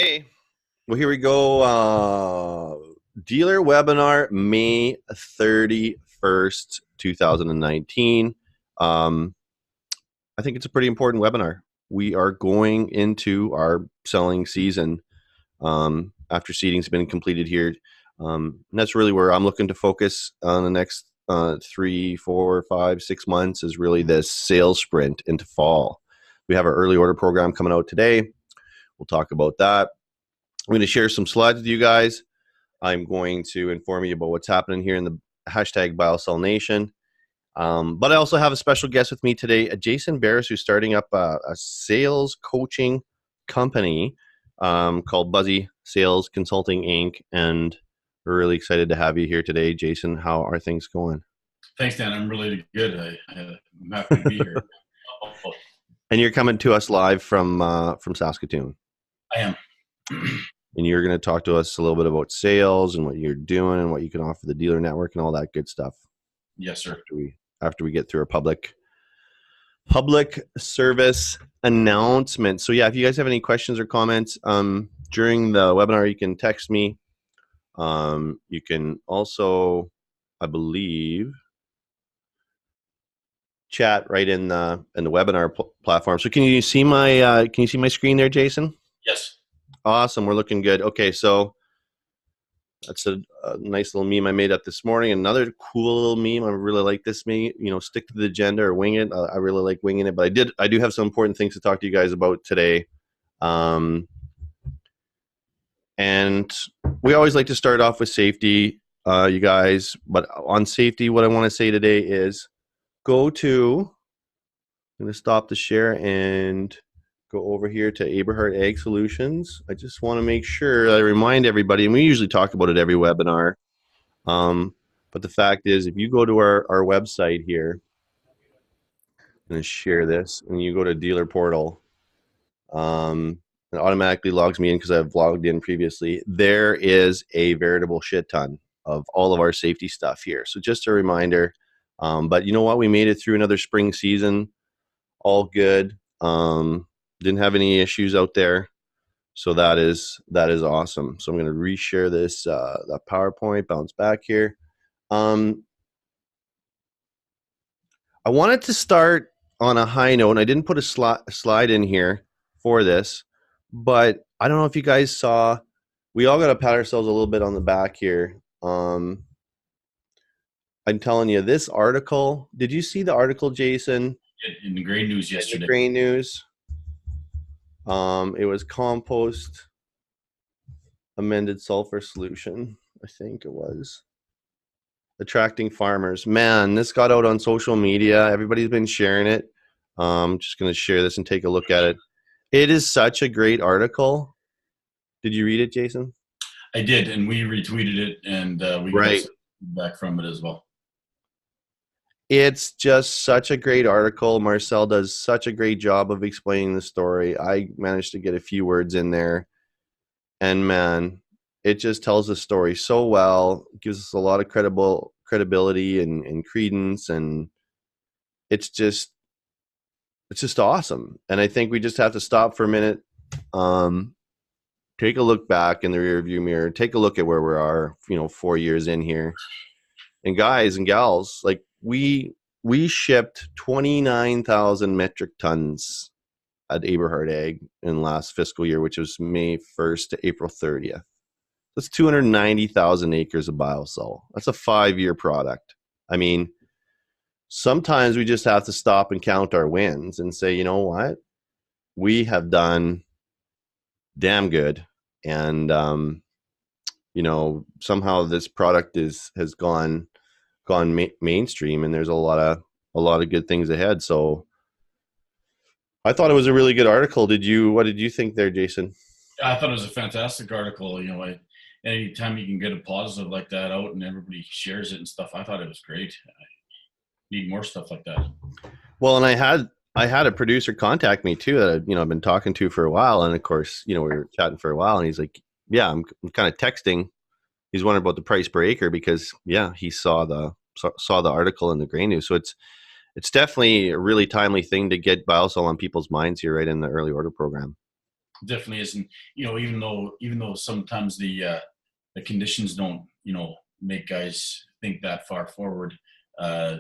Okay, well, here we go. Dealer webinar, May 31st, 2019. I think it's a pretty important webinar. We are going into our selling season after seeding's been completed here. And that's really where I'm looking to focus on the next 3, 4, 5, 6 months is really this sales sprint into fall. We have our early order program coming out today. We'll talk about that. I'm going to share some slides with you guys. I'm going to inform you about what's happening here in the hashtag BuySellNation. But I also have a special guest with me today, Jason Beres, who's starting up a sales coaching company called Buzzy Sales Consulting Inc. And we're really excited to have you here today, Jason. How are things going? Thanks, Dan. I'm really good. I'm happy to be here. And you're coming to us live from Saskatoon. I am. And you're going to talk to us a little bit about sales and what you're doing and what you can offer the dealer network and all that good stuff. Yes, sir. After we get through a public service announcement. So yeah, if you guys have any questions or comments during the webinar, you can text me. You can also, I believe, chat right in the webinar platform. So can you see my screen there, Jason? Yes. Awesome. We're looking good. Okay, so that's a nice little meme I made up this morning. Another cool little meme. I really like this meme. Stick to the agenda or wing it. I really like winging it, but I do have some important things to talk to you guys about today. And we always like to start off with safety, you guys. But on safety, what I want to say today is I'm going to stop the share and go over here to Eberhard Ag Solutions. I just want to make sure I remind everybody, and we usually talk about it every webinar, but the fact is, if you go to our website here, I'm going to share this, and you go to Dealer Portal, it automatically logs me in because I've logged in previously. There is a veritable shit ton of all of our safety stuff here. So just a reminder, but you know what? We made it through another spring season, all good. Didn't have any issues out there, so that is awesome. So I'm going to reshare this that PowerPoint, bounce back here. I wanted to start on a high note, and I didn't put a slide in here for this, but I don't know if you guys saw. We all got to pat ourselves a little bit on the back here. I'm telling you, this article. Did you see the article, Jason? In the Grain News yesterday. In the Grain News. It was compost amended sulfur solution, I think it was. Attracting farmers. Man, this got out on social media. Everybody's been sharing it. I'm just going to share this and take a look at it. It is such a great article. Did you read it, Jason? I did, and we retweeted it, and we got some feedback from it as well. It's just such a great article. Marcel does such a great job of explaining the story. I managed to get a few words in there. And man, it just tells the story so well. It gives us a lot of credibility and credence. And it's just awesome. And I think we just have to stop for a minute. Take a look back in the rearview mirror. Take a look at where we are, 4 years in here. And guys and gals, like, we shipped 29,000 metric tons at Eberhard Ag in last fiscal year, which was May 1st to April 30th. That's 290,000 acres of biosol. That's a 5-year product. I mean, sometimes we just have to stop and count our wins and say, you know what? We have done damn good. And, somehow this product has gone mainstream, and there's a lot of good things ahead. So I thought it was a really good article. What did you think there, Jason? I thought it was a fantastic article. Anytime you can get a positive like that out and everybody shares it and stuff, I thought it was great. I need more stuff like that. Well, and I had a producer contact me too that I've been talking to for a while, and of course, we were chatting for a while, and he's like, yeah, I'm kind of texting. He's wondering about the price per acre because, yeah, he saw the article in the Grain News. So it's definitely a really timely thing to get biosol on people's minds here right in the early order program. definitely isn't. Even though sometimes the conditions don't make guys think that far forward, uh,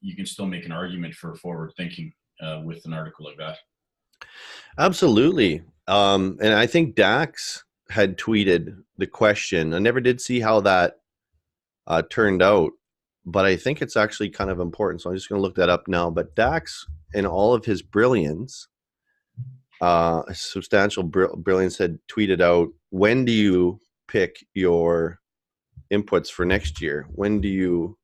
you can still make an argument for forward thinking with an article like that. Absolutely. And I think Dax had tweeted the question. I never did see how that turned out, but I think it's actually kind of important. So I'm just going to look that up now. But Dax, in all of his brilliance, substantial brilliance, had tweeted out, when do you pick your inputs for next year? When do you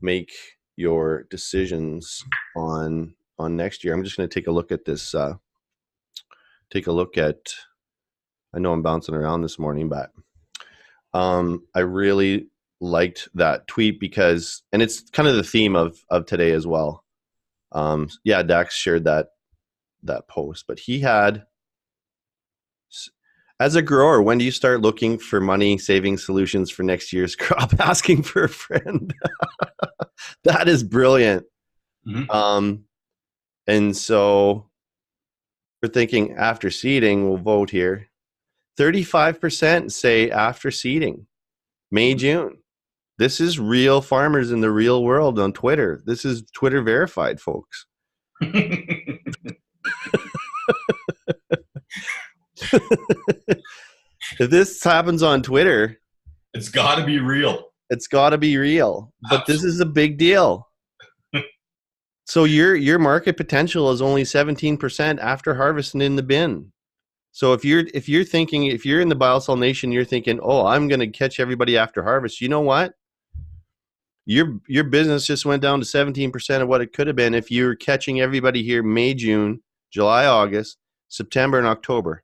make your decisions on next year? I'm just going to take a look at this. Take a look at. I know I'm bouncing around this morning, but I really liked that tweet because, and it's kind of the theme of today as well. Yeah, Dax shared that post, but he had, as a grower, when do you start looking for money saving solutions for next year's crop? Asking for a friend. That is brilliant. Mm-hmm. And so we're thinking after seeding, we'll vote here. 35% say after seeding, May, June. This is real farmers in the real world on Twitter. This is Twitter verified, folks. If this happens on Twitter, It's got to be real. It's got to be real. But Absolutely. This is a big deal. So your market potential is only 17% after harvesting in the bin. So if you're thinking, if you're in the Biosol Nation, you're thinking, oh, I'm going to catch everybody after harvest. You know what? Your business just went down to 17% of what it could have been if you're catching everybody here May, June, July, August, September, and October.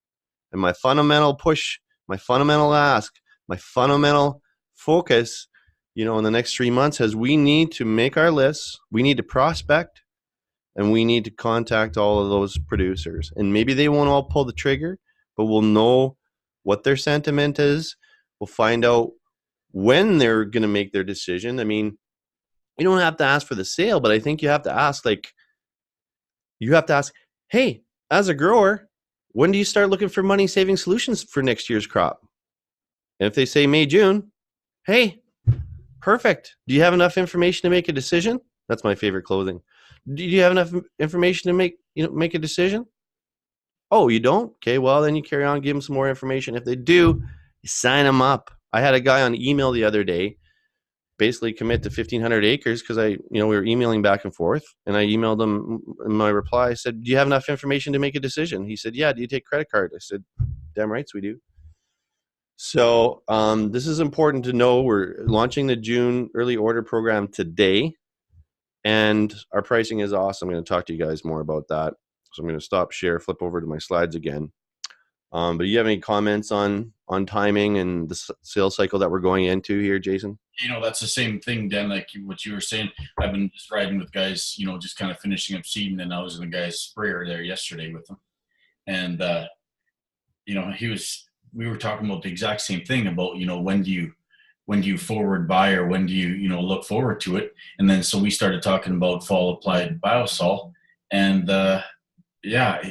And my fundamental push, my fundamental ask, my fundamental focus, in the next 3 months is we need to make our lists, we need to prospect, and we need to contact all of those producers. And maybe they won't all pull the trigger, but we'll know what their sentiment is. We'll find out when they're going to make their decision. I mean, you don't have to ask for the sale, but I think you have to ask, hey, as a grower, when do you start looking for money saving solutions for next year's crop? And if they say May, June, hey, perfect. Do you have enough information to make a decision? That's my favorite closing. Do you have enough information to make a decision? Oh, you don't? Okay, well, then you carry on, give them some more information. If they do, you sign them up. I had a guy on email the other day basically commit to 1,500 acres because we were emailing back and forth, and I emailed him in my reply. I said, do you have enough information to make a decision? He said, yeah. Do you take credit card? I said, damn rights we do. So this is important to know. We're launching the June early order program today, and our pricing is awesome. I'm going to talk to you guys more about that. So I'm going to stop share, flip over to my slides again. But do you have any comments on timing and the sales cycle that we're going into here, Jason? That's the same thing, Dan, like what you were saying. I've been just riding with guys, just kind of finishing up seeding, and I was in the guy's sprayer there yesterday with him. And, we were talking about the exact same thing about, when do you forward buy, or when do you, look forward to it? And then, so we started talking about fall applied Biosol, and,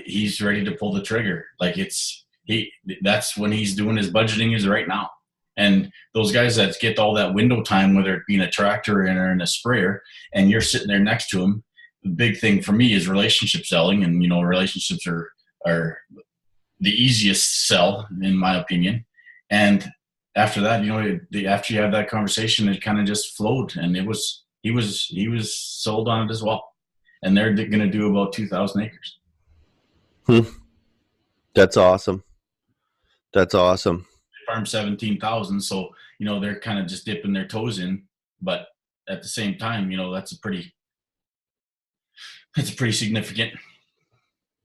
he's ready to pull the trigger. Like that's when he's doing his budgeting is right now. And those guys that get all that window time, whether it be in a tractor or in a sprayer, and you're sitting there next to him, the big thing for me is relationship selling. And, relationships are the easiest to sell, in my opinion. And after that, after you have that conversation, it kind of just flowed, and he was sold on it as well. And they're going to do about 2,000 acres. That's awesome. That's awesome. Farm 17,000, so they're kind of just dipping their toes in, but at the same time, that's a pretty significant.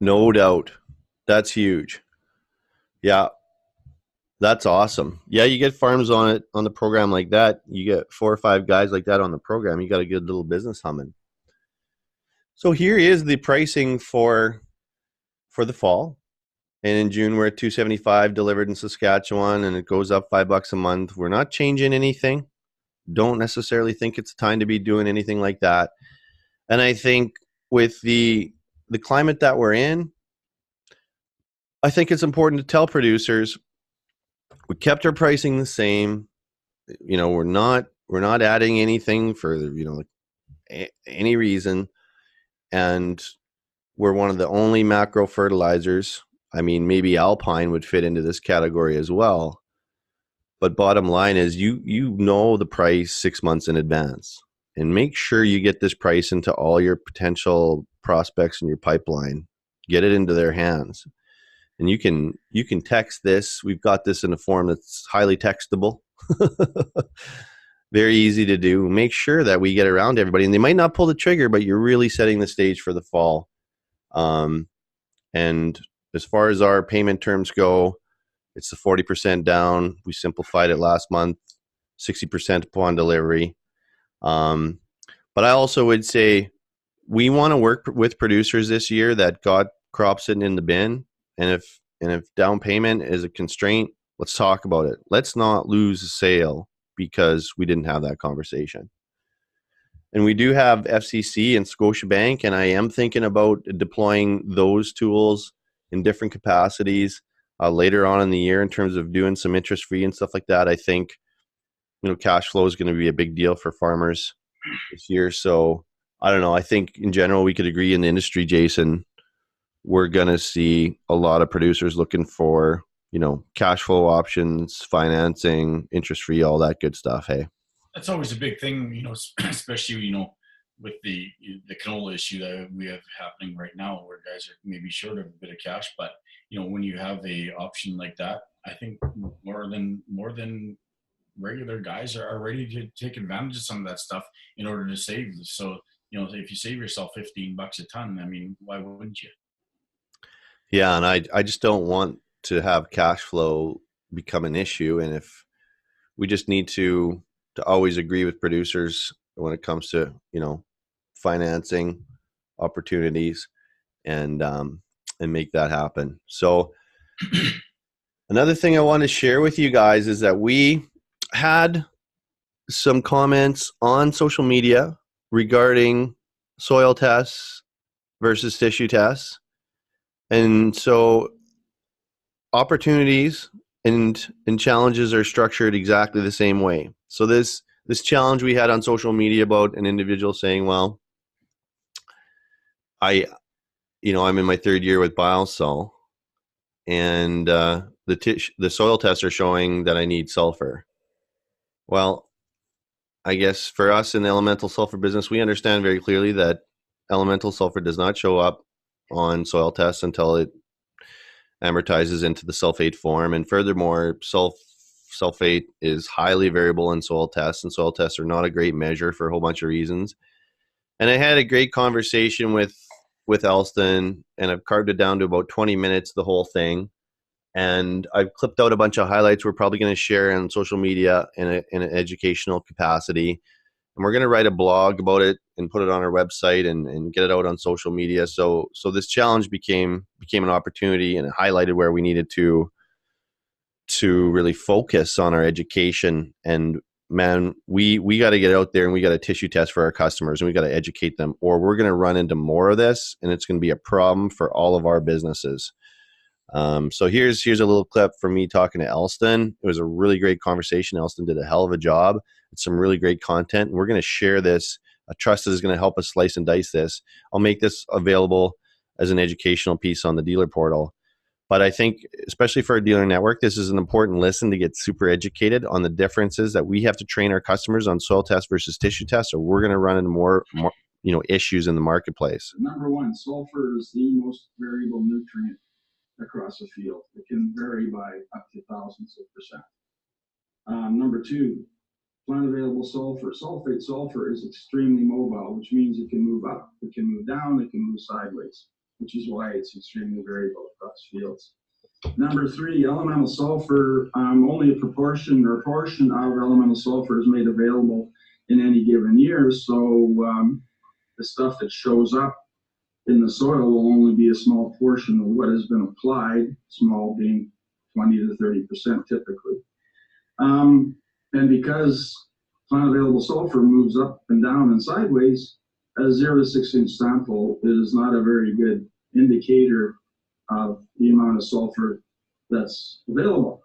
No doubt, that's huge. Yeah, that's awesome. Yeah, you get farms on the program like that. You get 4 or 5 guys like that on the program. You got a good little business humming. So here is the pricing for the fall. And in June, we're at $275 delivered in Saskatchewan, and it goes up $5 a month. We're not changing anything. Don't necessarily think it's time to be doing anything like that. And I think with the climate that we're in, I think it's important to tell producers we kept our pricing the same. We're not adding anything for any reason, and we're one of the only macro fertilizers. I mean, maybe Alpine would fit into this category as well. But bottom line is you know the price 6 months in advance, and make sure you get this price into all your potential prospects in your pipeline. Get it into their hands. And you can text this. We've got this in a form that's highly textable. Very easy to do. Make sure that we get around to everybody. And they might not pull the trigger, but you're really setting the stage for the fall. And as far as our payment terms go, it's the 40% down. We simplified it last month, 60% upon delivery. But I also would say we want to work with producers this year that got crops sitting in the bin. And if down payment is a constraint, let's talk about it. Let's not lose a sale because we didn't have that conversation. And we do have FCC and Scotiabank, and I am thinking about deploying those tools in different capacities later on in the year in terms of doing some interest free and stuff like that. I think cash flow is going to be a big deal for farmers this year. So I don't know. I think in general we could agree in the industry, Jason, we're going to see a lot of producers looking for cash flow options, financing, interest free, all that good stuff. Hey. That's always a big thing, especially, with the canola issue that we have happening right now where guys are maybe short of a bit of cash. But, when you have a option like that, I think more than regular guys are ready to take advantage of some of that stuff in order to save. So, if you save yourself $15 a ton, I mean, why wouldn't you? Yeah. And I just don't want to have cash flow become an issue. And if we just need to always agree with producers when it comes to financing opportunities and make that happen. So another thing I want to share with you guys is that we had some comments on social media regarding soil tests versus tissue tests, and so opportunities and challenges are structured exactly the same way. So this challenge we had on social media about an individual saying, well, I'm in my third year with Biosol, and the soil tests are showing that I need sulfur. Well, I guess for us in the elemental sulfur business, we understand very clearly that elemental sulfur does not show up on soil tests until it amortizes into the sulfate form. And furthermore, sulfate is highly variable in soil tests, and soil tests are not a great measure for a whole bunch of reasons. And I had a great conversation with Elston, and I've carved it down to about 20 minutes, the whole thing. And I've clipped out a bunch of highlights we're probably going to share on social media in an educational capacity. And we're going to write a blog about it and put it on our website and get it out on social media. So this challenge became an opportunity, and it highlighted where we needed to really focus on our education. And man, we got to get out there and we got to tissue test for our customers, and we got to educate them, or we're going to run into more of this, and it's going to be a problem for all of our businesses. So here's a little clip from me talking to Elston. It was a really great conversation. Elston did a hell of a job. It's some really great content. And we're going to share this. I trust is going to help us slice and dice this. I'll make this available as an educational piece on the dealer portal. But I think, especially for our dealer network, this is an important listen to get super educated on the differences that we have to train our customers on soil tests versus tissue tests, or we're going to run into more issues in the marketplace. Number one, sulfur is the most variable nutrient across a field. It can vary by up to thousands of percent. Number two, plant available sulfur. Sulfate sulfur is extremely mobile, which means it can move up, it can move down, it can move sideways, which is why it's extremely variable across fields. Number three, elemental sulfur, only a portion of elemental sulfur is made available in any given year. So the stuff that shows up in the soil will only be a small portion of what has been applied, small being 20 to 30% typically. And because plant available sulfur moves up and down and sideways, a 0 to 6 inch sample is not a very good indicator of the amount of sulfur that's available.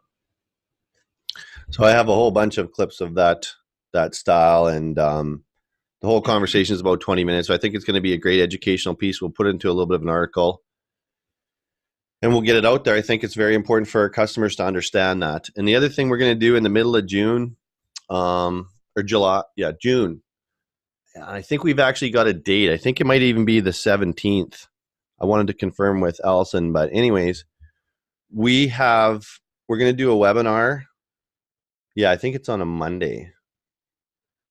So I have a whole bunch of clips of that style, and the whole conversation is about 20 minutes. So I think it's going to be a great educational piece. We'll put it into a little bit of an article, and we'll get it out there. I think it's very important for our customers to understand that. And the other thing we're going to do in the middle of June, or July, June. I think we've actually got a date. I think it might even be the 17th. I wanted to confirm with Allison, but anyways, we're going to do a webinar. Yeah, I think it's on a Monday,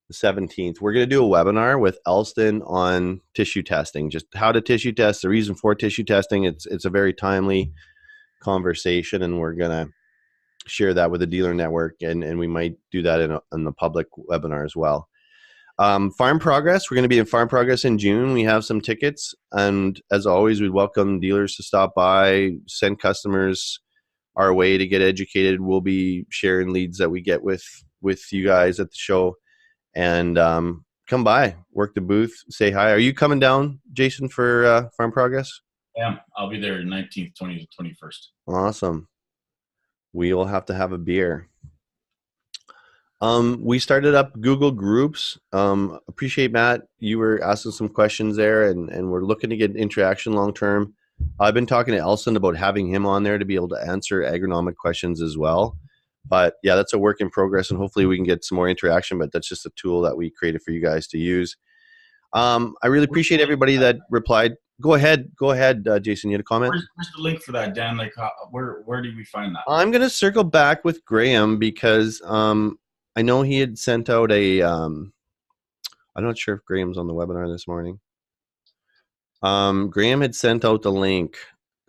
the 17th. We're going to do a webinar with Elston on tissue testing, just how to tissue test, the reason for tissue testing. It's a very timely conversation, and we're going to share that with the dealer network, and we might do that in the public webinar as well. Farm Progress, we're going to be in Farm Progress in June. We have some tickets, and as always, we welcome dealers to stop by, send customers our way to get educated. We'll be sharing leads that we get with you guys at the show, and come by, work the booth, say hi. Are you coming down, Jason, for Farm Progress? Yeah, I'll be there 19th, 20th, 21st. Awesome. We'll have to have a beer. We started up Google Groups. Appreciate, Matt, you were asking some questions there, and we're looking to get interaction long term. I've been talking to Elson about having him on there to be able to answer agronomic questions as well. But yeah, that's a work in progress, and hopefully we can get some more interaction, but that's just a tool that we created for you guys to use. I really appreciate everybody that replied. Go ahead, Jason, you had a comment? Where's the link for that, Dan? Like, where do we find that? I'm going to circle back with Graham because I know he had sent out I'm not sure if Graham's on the webinar this morning. Graham had sent out the link,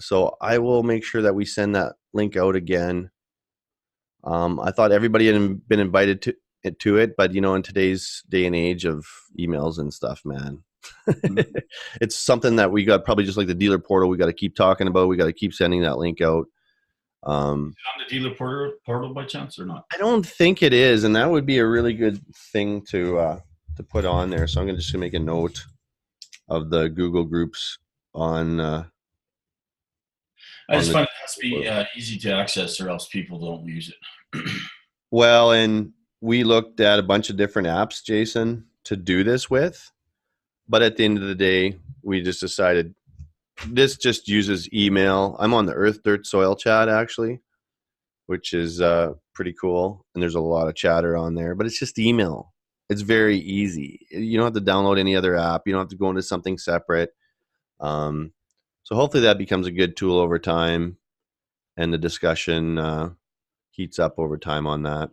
so I will make sure that we send that link out again. I thought everybody had been invited to it, but in today's day and age of emails and stuff, man, it's something that we got, probably just like the dealer portal, we got to keep talking about. We got to keep sending that link out. Is it on the dealer portal by chance or not? I don't think it is, and that would be a really good thing to put on there. So I'm just gonna make a note of the Google Groups on. I just find it has to be easy to access, or else people don't use it. Well, and we looked at a bunch of different apps, Jason, to do this with, but at the end of the day, we just decided this just uses email. I'm on the Earth Dirt Soil chat actually, which is pretty cool, and there's a lot of chatter on there, but it's just email. It's very easy. You don't have to download any other app. You don't have to go into something separate. So hopefully that becomes a good tool over time, and the discussion heats up over time on that.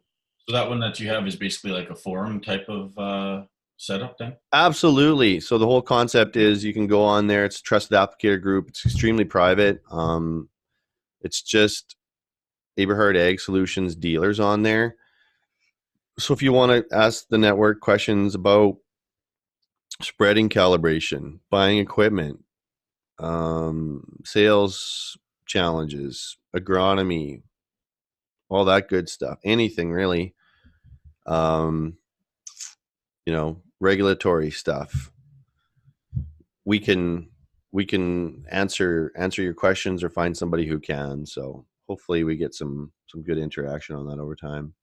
So that one that you have is basically like a forum type of setup then? Absolutely. So the whole concept is you can go on there. It's a trusted applicator group. It's extremely private. It's just Eberhard Ag Solutions dealers on there. So if you want to ask the network questions about spreading calibration, buying equipment, sales challenges, agronomy, all that good stuff, anything really, regulatory stuff, we can answer your questions or find somebody who can. So hopefully we get some good interaction on that over time.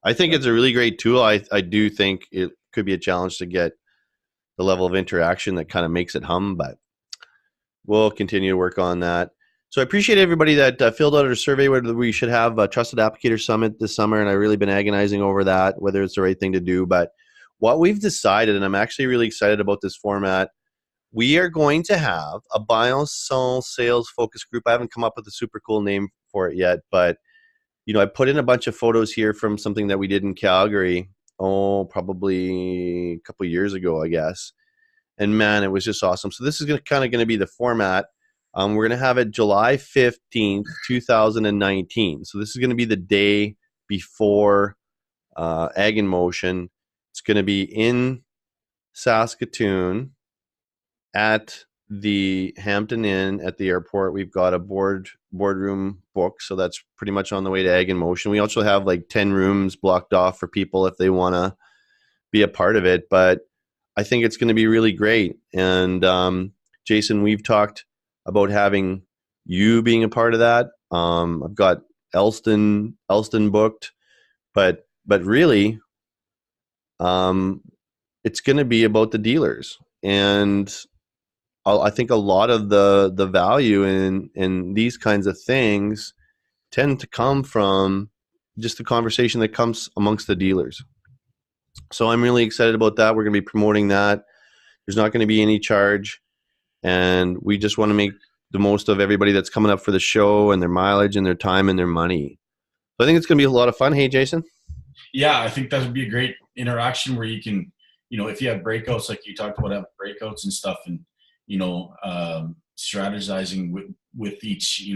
I think it's a really great tool. I do think it could be a challenge to get the level of interaction that kind of makes it hum, but we'll continue to work on that. So I appreciate everybody that filled out a survey whether we should have a Trusted Applicator Summit this summer, and I've really been agonizing over that, whether it's the right thing to do. But what we've decided, and I'm actually really excited about this format, we are going to have a biosol sales focus group. I haven't come up with a super cool name for it yet, but I put in a bunch of photos here from something that we did in Calgary, probably a couple years ago, I guess. And man, it was just awesome. So this is kind of going to be the format. We're going to have it July 15th, 2019. So this is going to be the day before Ag in Motion. It's going to be in Saskatoon at the Hampton Inn at the airport. We've got a boardroom booked, so that's pretty much on the way to Ag in Motion. We also have like 10 rooms blocked off for people if they want to be a part of it, but I think it's going to be really great. And Jason, we've talked about having you being a part of that. I've got Elston booked, but really, um, it's going to be about the dealers, and I think a lot of the value in these kinds of things tend to come from just the conversation that comes amongst the dealers. So I'm really excited about that. We're going to be promoting that. There's not going to be any charge, and we just want to make the most of everybody that's coming up for the show and their mileage and their time and their money. So I think it's going to be a lot of fun. Hey, Jason? Yeah, I think that would be a great interaction where you can, if you have breakouts, like you talked about, having breakouts and stuff, and, strategizing with each,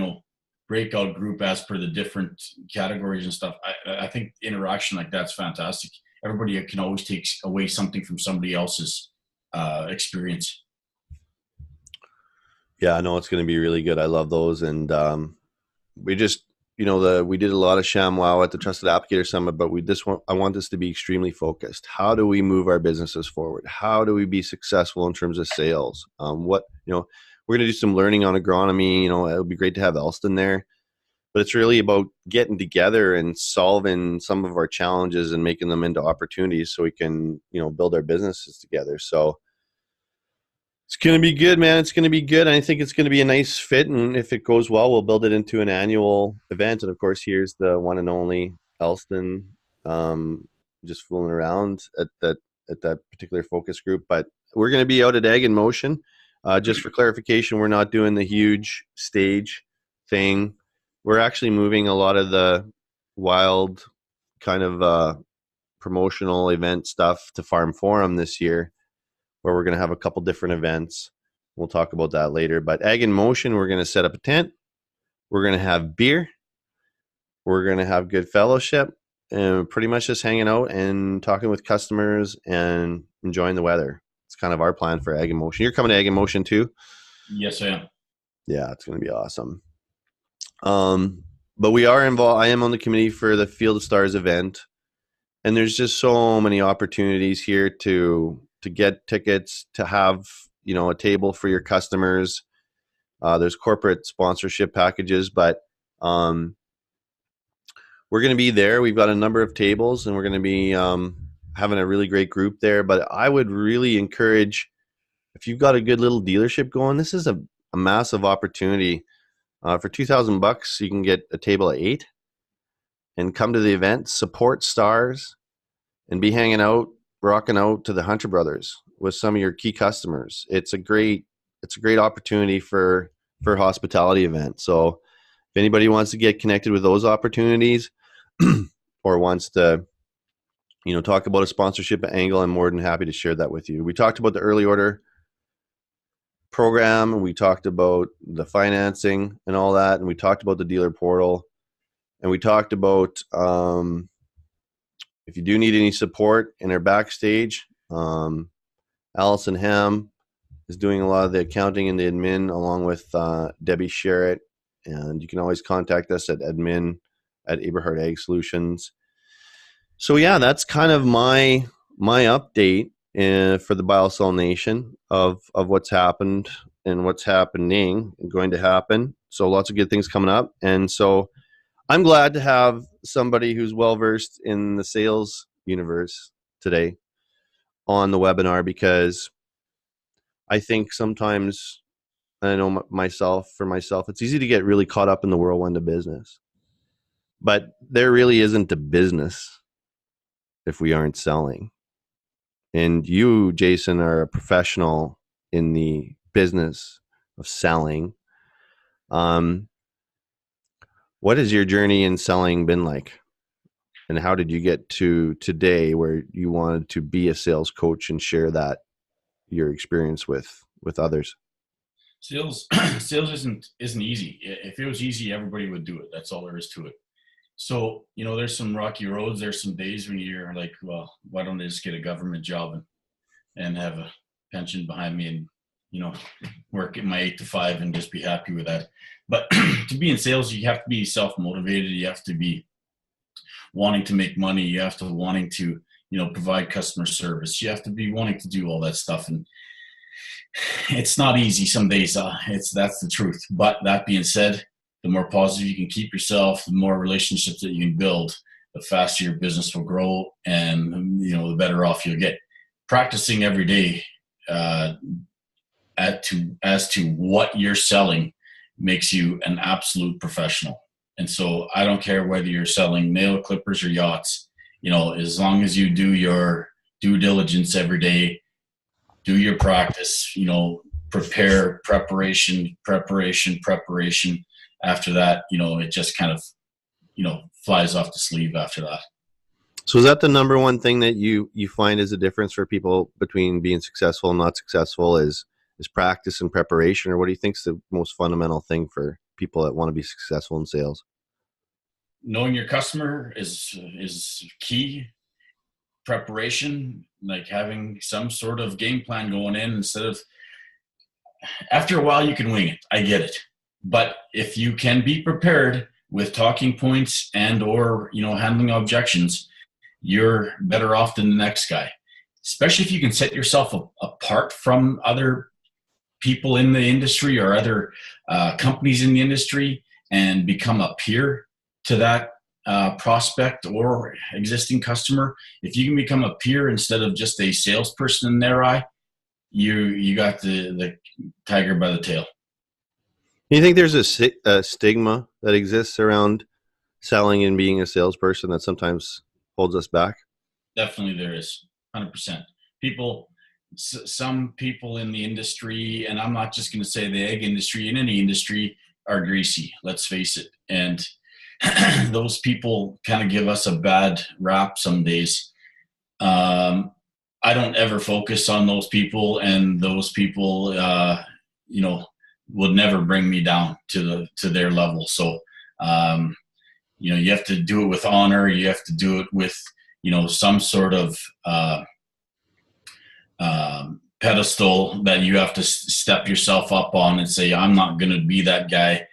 breakout group as per the different categories and stuff. I think interaction like that's fantastic. Everybody can always take away something from somebody else's experience. Yeah, I know it's going to be really good. I love those. And we just, we did a lot of ShamWow at the Trusted Applicator Summit, but I want this to be extremely focused. How do we move our businesses forward? How do we be successful in terms of sales? We're going to do some learning on agronomy. It would be great to have Elston there, but it's really about getting together and solving some of our challenges and making them into opportunities so we can, build our businesses together. So it's going to be good, man. It's going to be good. I think it's going to be a nice fit. And if it goes well, we'll build it into an annual event. And of course, here's the one and only Elston, just fooling around at that particular focus group. But we're going to be out at Ag in Motion. Just for clarification, we're not doing the huge stage thing. We're actually moving a lot of the wild kind of promotional event stuff to Farm Forum this year, where we're going to have a couple different events. We'll talk about that later. But Ag in Motion, we're going to set up a tent. We're going to have beer. We're going to have good fellowship and pretty much just hanging out and talking with customers and enjoying the weather. It's kind of our plan for Ag in Motion. You're coming to Ag in Motion too? Yes, I am. Yeah, it's going to be awesome. But we are involved. I am on the committee for the Field of Stars event. And there's just so many opportunities here to get tickets, to have, a table for your customers. There's corporate sponsorship packages, but we're going to be there. We've got a number of tables, and we're going to be having a really great group there. But I would really encourage, if you've got a good little dealership going, this is a massive opportunity. For $2,000, you can get a table of 8 and come to the event, support Stars, and be hanging out, rocking out to the Hunter Brothers with some of your key customers. It's a great opportunity for a hospitality event. So if anybody wants to get connected with those opportunities or wants to, talk about a sponsorship angle, I'm more than happy to share that with you. We talked about the early order program, and we talked about the financing and all that, and we talked about the dealer portal, and we talked about if you do need any support in our backstage, Allison Ham is doing a lot of the accounting and the admin along with Debbie Sherritt. And you can always contact us at admin@Aberhart Ag Solutions. So yeah, that's kind of my update for the BioSol Nation of what's happened and what's happening and going to happen. So lots of good things coming up. And so I'm glad to have somebody who's well-versed in the sales universe today on the webinar, because I think sometimes, I know for myself, it's easy to get really caught up in the whirlwind of business. But there really isn't a business if we aren't selling. And you, Jason, are a professional in the business of selling. What has your journey in selling been like? And how did you get to today where you wanted to be a sales coach and share that, your experience with others? Sales isn't easy. If it was easy, everybody would do it. That's all there is to it. So, there's some rocky roads. There's some days when you're like, well, why don't I just get a government job and have a pension behind me and, work at my 8 to 5 and just be happy with that. But to be in sales, you have to be self-motivated. You have to be wanting to make money. You have to wanting to, provide customer service. You have to be wanting to do all that stuff. And It's not easy some days. That's the truth. But that being said, the more positive you can keep yourself, the more relationships that you can build, the faster your business will grow, and the better off you'll get. Practicing every day as to what you're selling makes you an absolute professional. And so I don't care whether you're selling nail clippers or yachts. As long as you do your due diligence every day, do your practice, preparation. After that, it just kind of, flies off the sleeve after that. So is that the number one thing that you find is a difference for people between being successful and not successful is practice and preparation? Or what do you think is the most fundamental thing for people that want to be successful in sales? Knowing your customer is key. Preparation, like having some sort of game plan going in instead of, after a while you can wing it. I get it. But if you can be prepared with talking points and or, handling objections, you're better off than the next guy. Especially if you can set yourself apart from other people in the industry or other companies in the industry and become a peer to that prospect or existing customer. If you can become a peer instead of just a salesperson in their eye, you got the tiger by the tail. Do you think there's a stigma that exists around selling and being a salesperson that sometimes holds us back? Definitely there is, 100%. Some people in the industry, and I'm not just going to say the egg industry, in any industry, are greasy, let's face it. And those people kind of give us a bad rap some days. I don't ever focus on those people, and those people, would never bring me down to their level. So, you have to do it with honor. You have to do it with, some sort of pedestal that you have to step yourself up on and say, I'm not going to be that guy.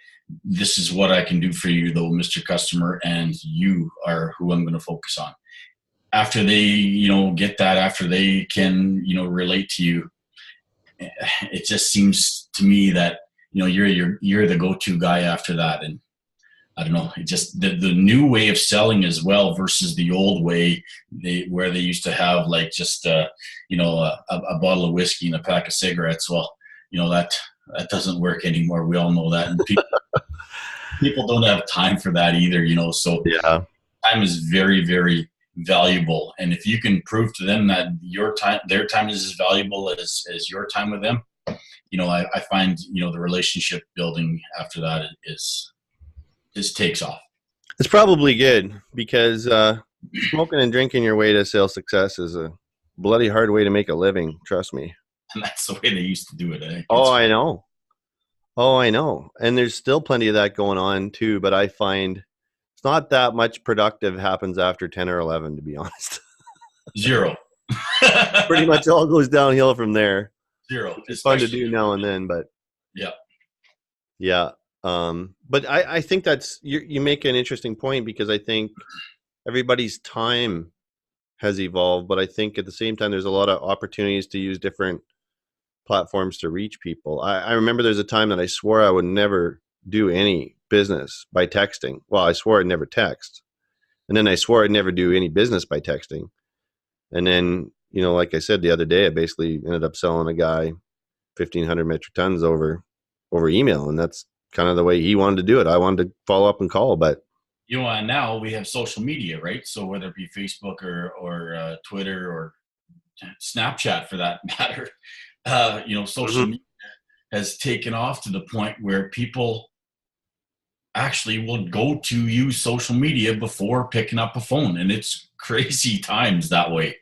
This is what I can do for you, though, Mr. Customer, and you are who I'm going to focus on. After they, get that, after they can, relate to you, it just seems to me that, you're the go-to guy after that. And I don't know, it just the new way of selling as well versus the old way where they used to have like just a bottle of whiskey and a pack of cigarettes. Well, that doesn't work anymore. We all know that, and people don't have time for that either. So yeah, time is very, very valuable, and if you can prove to them that their time is as valuable as your time with them, I find the relationship building after that is takes off. It's probably good because smoking and drinking your way to sales success is a bloody hard way to make a living. Trust me. And that's the way they used to do it. I know. And there's still plenty of that going on too, but I find it's not that much productive happens after 10 or 11, to be honest. Zero. Pretty much all goes downhill from there. Zero. It's fun to do now and then, but yeah. But I think that's you make an interesting point, because I think everybody's time has evolved, but I think at the same time there's a lot of opportunities to use different platforms to reach people. I remember there's a time that I swore I would never do any business by texting. Well, I swore I'd never text, and then I swore I'd never do any business by texting, and then like I said the other day, I basically ended up selling a guy 1,500 metric tons over email, and that's kind of the way he wanted to do it. I wanted to follow up and call, but now we have social media, right? So whether it be Facebook or Twitter or Snapchat for that matter, social media has taken off to the point where people actually will go to use social media before picking up a phone, and it's crazy times that way.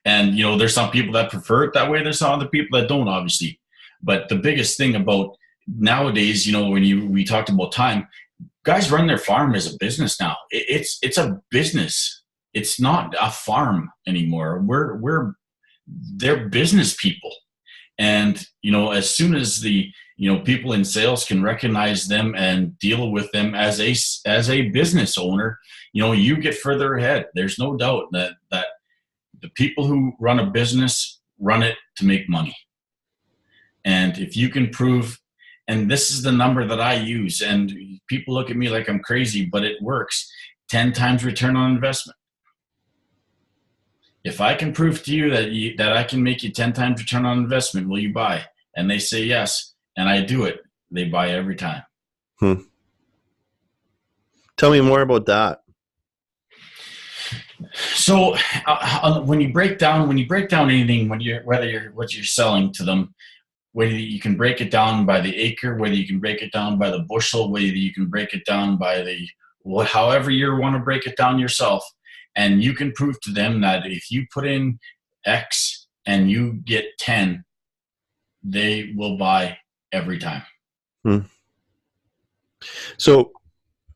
And there's some people that prefer it that way. There's some other people that don't, obviously. But the biggest thing about nowadays, when we talked about time, guys run their farm as a business now. It's a business. It's not a farm anymore. They're business people. And, as soon as the, people in sales can recognize them and deal with them as a business owner, you get further ahead. There's no doubt that the people who run a business run it to make money. And if you can prove, and this is the number that I use, and people look at me like I'm crazy, but it works, 10 times return on investment. If I can prove to you that I can make you 10 times return on investment, will you buy? And they say yes, and I do it, they buy every time. Tell me more about that. So when you break down anything, what you're selling to them, whether you can break it down by the acre, whether you can break it down by the bushel, whether you can break it down by however you want to break it down yourself, and you can prove to them that if you put in X and you get 10, they will buy every time. So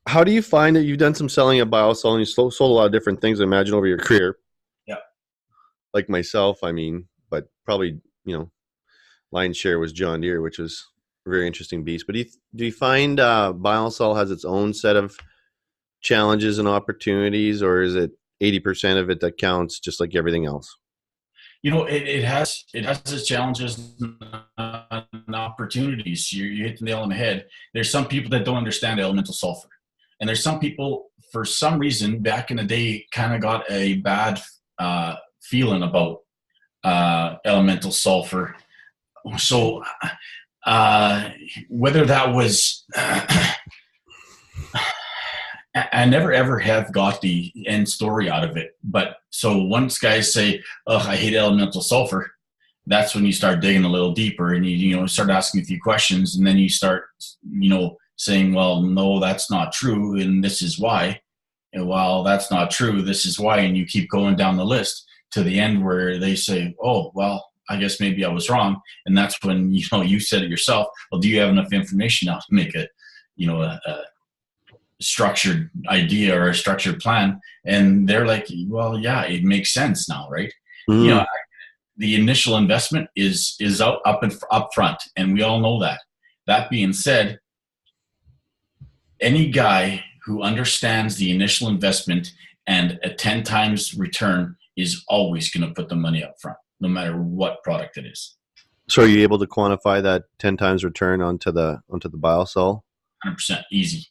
how do you find that you've done some selling at BioSol and you sold a lot of different things, I imagine, over your career? Yeah. Like myself, I mean, but probably, lion's share was John Deere, which was a very interesting beast. But do you find BioSol has its own set of challenges and opportunities, or is it 80% of it that counts, just like everything else? It has its challenges and opportunities. You hit the nail on the head. There's some people that don't understand elemental sulfur, and there's some people, for some reason, back in the day, kind of got a bad feeling about elemental sulfur. So whether that was I never ever have got the end story out of it. But so once guys say, "Oh, I hate elemental sulfur," that's when you start digging a little deeper and you start asking a few questions, and then you start saying, "Well, no, that's not true, and this is why." And while that's not true, this is why, and you keep going down the list to the end where they say, "Oh, well, I guess maybe I was wrong," and that's when you said it yourself. Well, do you have enough information now to make a structured idea or a structured plan? And they're like, well, yeah, it makes sense now, right? The initial investment is up front, and we all know that. That being said, any guy who understands the initial investment and a 10 times return is always going to put the money up front, no matter what product it is. So are you able to quantify that 10 times return onto the BioSol? 100% easy.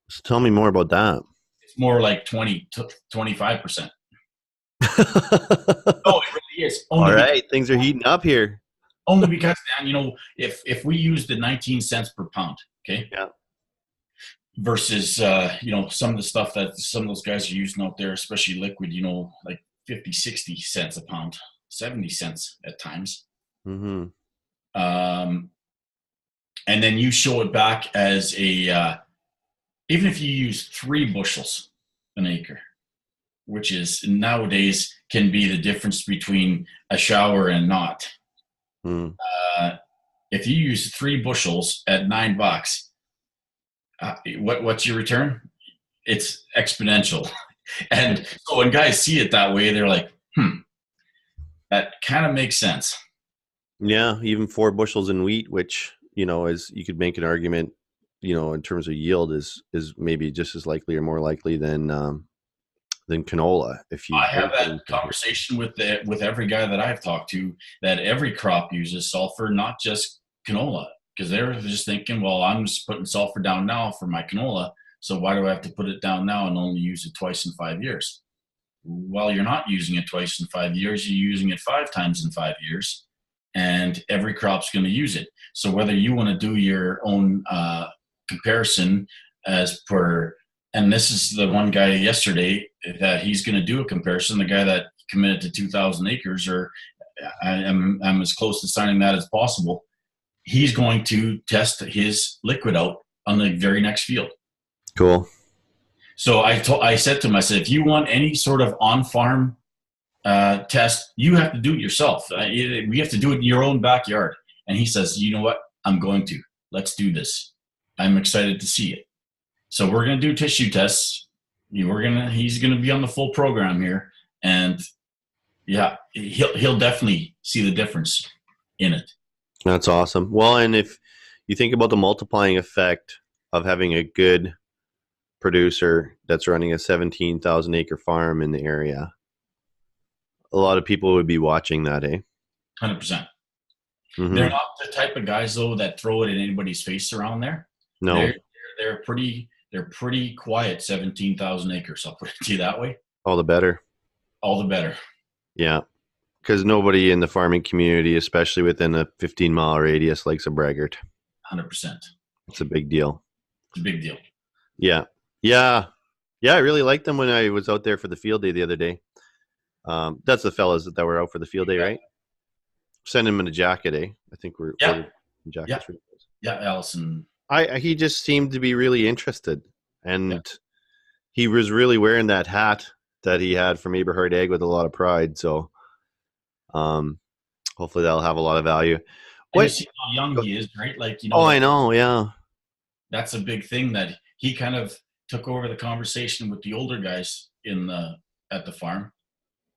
So tell me more about that. It's more like 20 to 25%. No, it really is. All right, things are heating up here. Only because, Dan, if we use the 19 cents per pound, okay? Yeah. Versus, some of the stuff that some of those guys are using out there, especially liquid, like 50, 60 cents a pound, 70 cents at times. Mm-hmm. And then you show it back as even if you use 3 bushels an acre, which is nowadays can be the difference between a shower and not. If you use 3 bushels at $9, what's your return? It's exponential. And so when guys see it that way, they're like, that kind of makes sense. Yeah, even 4 bushels in wheat, which, is, you could make an argument, in terms of yield is maybe just as likely or more likely than canola. I have that conversation with every guy that I've talked to, that every crop uses sulfur, not just canola, because they're just thinking, well, I'm just putting sulfur down now for my canola, so why do I have to put it down now and only use it twice in 5 years? Well, you're not using it twice in 5 years, you're using it 5 times in 5 years, and every crop's going to use it. So whether you want to do your own comparison as per, and this is the one guy yesterday that he's going to do a comparison, the guy that committed to 2,000 acres, or I'm as close to signing that as possible. He's going to test his liquid out on the very next field. Cool. So I said to him, I said, if you want any sort of on-farm test, you have to do it yourself. We have to do it in your own backyard. And he says, you know what? I'm going to. Let's do this. I'm excited to see it. So we're going to do tissue tests. He's going to be on the full program here. And yeah, he'll definitely see the difference in it. That's awesome. Well, and if you think about the multiplying effect of having a good producer that's running a 17,000 acre farm in the area, a lot of people would be watching that, eh? 100%. They're not the type of guys though that throw it in anybody's face around there. No. They're pretty quiet. 17,000 acres. I'll put it to you that way. All the better. All the better. Yeah. Because nobody in the farming community, especially within a 15-mile radius, likes a braggart. 100%. It's a big deal. It's a big deal. Yeah. Yeah. Yeah, I really liked them when I was out there for the field day the other day. That's the fellas that were out for the field day, right? Send him in a jacket, eh? I think we're jackets. Yeah, Allison. He just seemed to be really interested. And he was really wearing that hat that he had from Eberhard Egg with a lot of pride. So hopefully that'll have a lot of value. You see how young he is, right? Like, Oh, I know, yeah. That's a big thing that he kind of took over the conversation with the older guys at the farm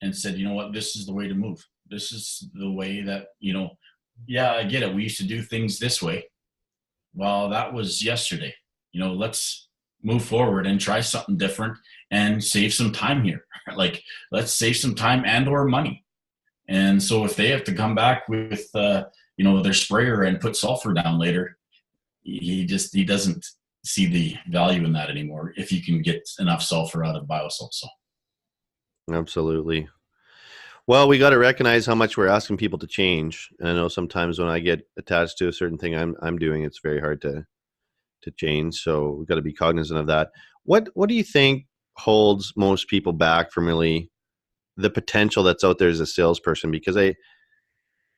and said, you know what, this is the way to move. This is the way that, I get it. We used to do things this way. Well, that was yesterday. Let's move forward and try something different and save some time here. Like, let's save some time and or money. And so if they have to come back with, their sprayer and put sulfur down later, he doesn't see the value in that anymore if you can get enough sulfur out of biosalt. So. Absolutely. Well, we got to recognize how much we're asking people to change. And I know sometimes when I get attached to a certain thing I'm doing, it's very hard to change. So we've got to be cognizant of that. What do you think holds most people back from really the potential that's out there as a salesperson? Because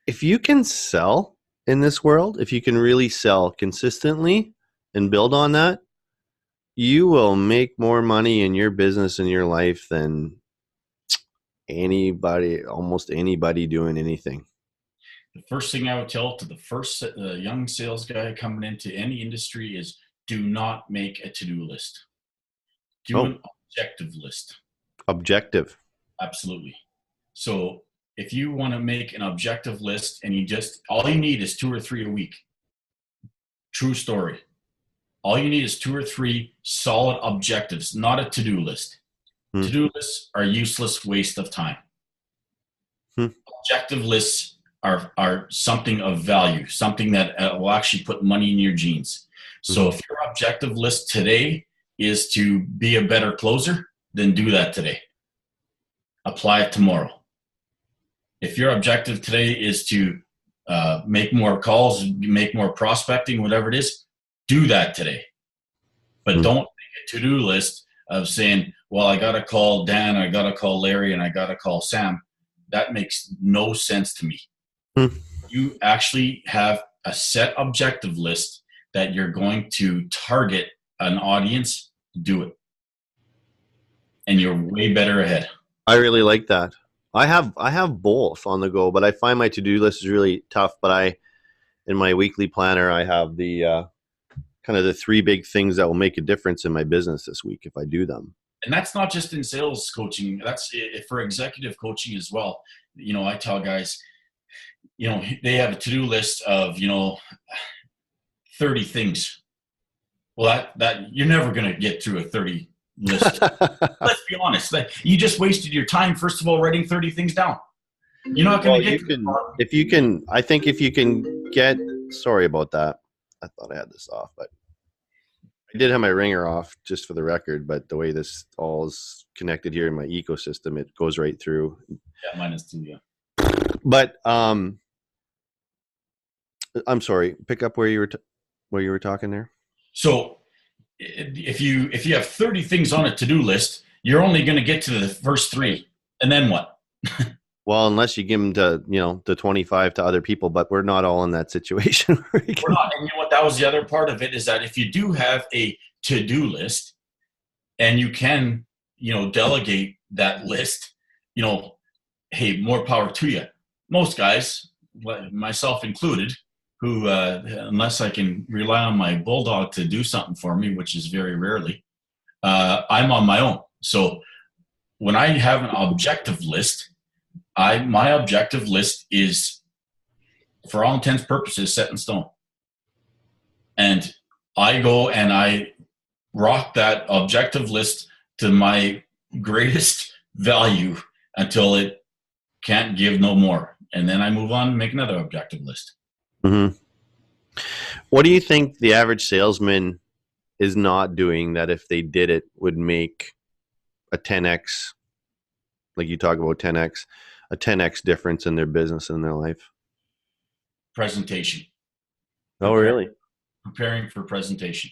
if you can sell in this world, if you can really sell consistently and build on that, you will make more money in your business and your life than almost anybody doing anything. The first thing I would tell to the young sales guy coming into any industry is do not make a to-do list. Do an objective list. Objective. Absolutely. So if you want to make an objective list and all you need is 2 or 3 a week. True story. All you need is 2 or 3 solid objectives, not a to-do list. To-do lists are useless waste of time. Objective lists are something of value, something that will actually put money in your jeans. So if your objective list today is to be a better closer, then do that today. Apply it tomorrow. If your objective today is to make more calls, make more prospecting, whatever it is, do that today. But don't make a to-do list of saying, well, I got to call Dan, I got to call Larry, and I got to call Sam. That makes no sense to me. You actually have a set objective list that you're going to target an audience, do it. And you're way better ahead. I really like that. I have both on the go, but I find my to-do list is really tough. But in my weekly planner, I have the kind of the 3 big things that will make a difference in my business this week if I do them. And that's not just in sales coaching. That's for executive coaching as well. I tell guys, they have a to-do list of, 30 things. Well, that you're never going to get through a 30 list. Let's be honest. You just wasted your time, first of all, writing 30 things down. You're not going to get if you can get, sorry about that. I thought I had this off, but I did have my ringer off just for the record, but the way this all is connected here in my ecosystem, it goes right through. Yeah, mine is too, yeah. But I'm sorry, pick up where you were talking there. So if you have 30 things on a to-do list, you're only going to get to the first 3. And then what? Well, unless you give them to 25 to other people, but we're not all in that situation. We're not. And that was the other part of it, is that if you do have a to-do list and you can, delegate that list, hey, more power to you. Most guys, myself included, who, unless I can rely on my bulldog to do something for me, which is very rarely, I'm on my own. So when I have an objective list, my objective list is, for all intents and purposes, set in stone. And I go and I rock that objective list to my greatest value until it can't give no more. And then I move on and make another objective list. Hmm. What do you think the average salesman is not doing that if they did it would make a 10x, like you talk about 10x, a 10x difference in their business and their life? Presentation. Oh, really? Preparing for presentation.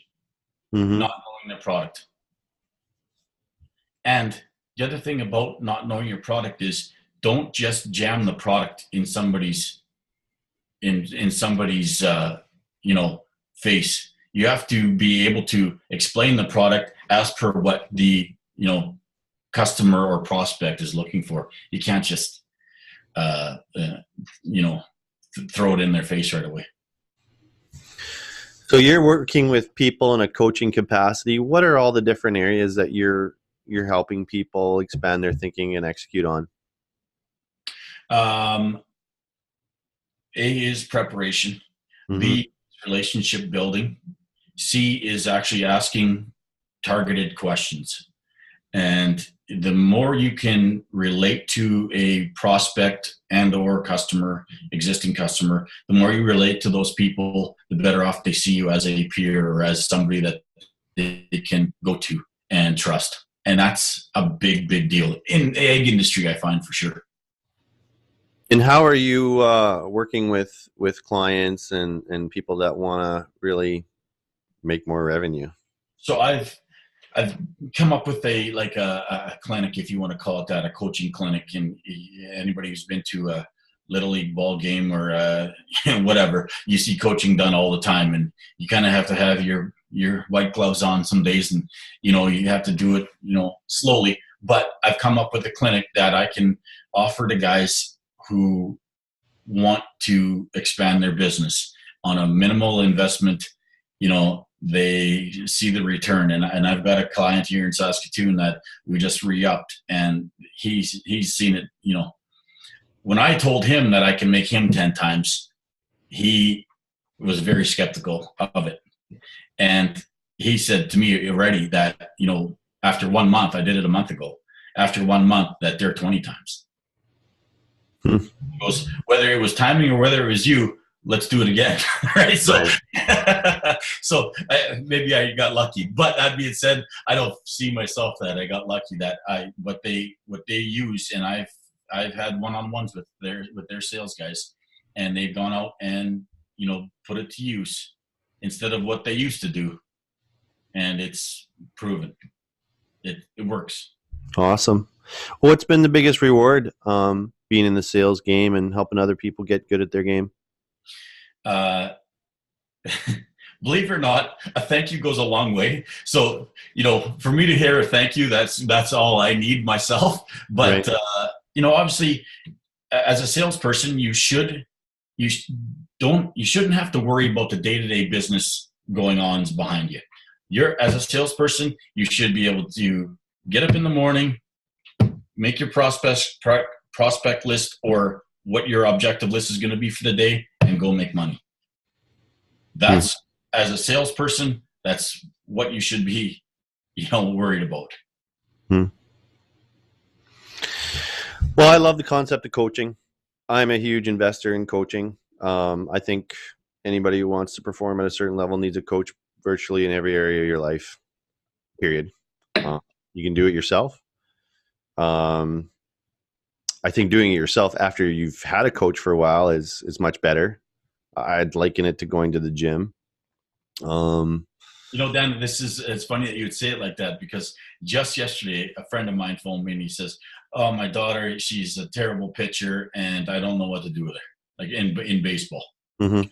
Hmm. Not knowing the product. And the other thing about not knowing your product is don't just jam the product in somebody's face. You have to be able to explain the product as per what the customer or prospect is looking for. You can't just throw it in their face right away. So you're working with people in a coaching capacity. What are all the different areas that you're helping people expand their thinking and execute on? A is preparation. Mm-hmm. B is relationship building. C is actually asking targeted questions. And the more you can relate to a prospect and or customer, existing customer, the more you relate to those people, the better off they see you as a peer or as somebody that they can go to and trust. And that's a big, big deal in the egg industry, I find, for sure. And how are you working with clients and people that want to really make more revenue? So I've come up with a clinic, if you want to call it that, a coaching clinic. And anybody who's been to a little league ball game or whatever, you see coaching done all the time, and you kind of have to have your white gloves on some days, and you have to do it slowly. But I've come up with a clinic that I can offer to guys who want to expand their business on a minimal investment. They see the return, and I've got a client here in Saskatoon that we just re-upped, and he's seen it. When I told him that I can make him 10 times, he was very skeptical of it, and he said to me already that after 1 month, I did it a month ago, after 1 month that they're 20 times. He goes, whether it was timing or whether it was you, let's do it again. Right. So, so maybe I got lucky, but that being said, I don't see myself that I got lucky that what they use. And I've had one-on-ones with their sales guys, and they've gone out and, put it to use instead of what they used to do. And it's proven it works. Awesome. What's been the biggest reward being in the sales game and helping other people get good at their game? Believe it or not, a thank you goes a long way. So, for me to hear a thank you, that's all I need myself. But, right. Obviously as a salesperson, you shouldn't have to worry about the day-to-day business going on behind you. As a salesperson, you should be able to get up in the morning, make your prospect list or what your objective list is going to be for the day, and go make money. That's as a salesperson, that's what you should be, worried about. Well, I love the concept of coaching. I'm a huge investor in coaching. I think anybody who wants to perform at a certain level needs a coach virtually in every area of your life, period. You can do it yourself. I think doing it yourself after you've had a coach for a while is much better. I'd liken it to going to the gym. Dan, it's funny that you would say it like that, because just yesterday, a friend of mine phoned me and he says, "Oh, my daughter, she's a terrible pitcher and I don't know what to do with her, like in baseball." Mm-hmm.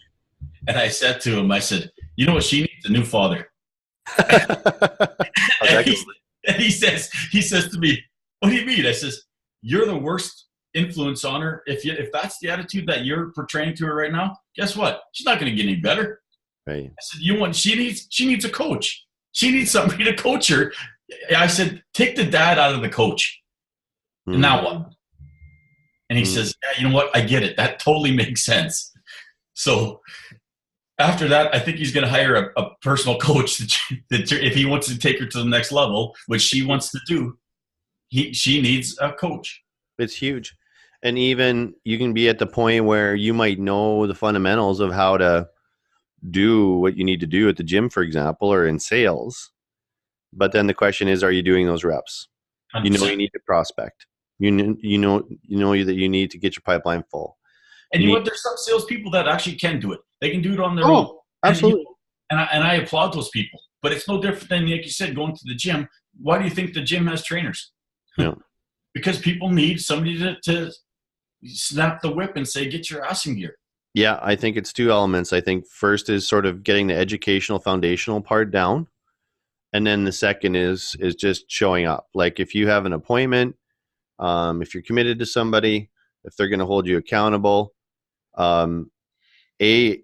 And I said to him, I said, "You know what she needs? A new father." And he says to me, "What do you mean?" I says, "You're the worst influence on her. If that's the attitude that you're portraying to her right now, guess what? She's not going to get any better." Right. I said, she needs a coach. She needs somebody to coach her. I said, take the dad out of the coach. And now what? And he says, "Yeah, you know what? I get it. That totally makes sense." So after that, I think he's going to hire a personal coach that if he wants to take her to the next level, which she wants to do, she needs a coach. It's huge. And even you can be at the point where you might know the fundamentals of how to do what you need to do at the gym, for example, or in sales. But then the question is, are you doing those reps? You know, 100%. you need to prospect. You know that you need to get your pipeline full. And You you know need. what? There's some salespeople that actually can do it. They can do it on their own. Oh, And absolutely. I applaud those people. But it's no different than, like you said, going to the gym. Why do you think the gym has trainers? Yeah. Because people need somebody to snap the whip and say, get your ass in gear. Yeah, I think it's two elements. I think first is sort of getting the educational foundational part down, and then the second is just showing up. Like if you have an appointment, if you're committed to somebody, if they're going to hold you accountable, um, 80%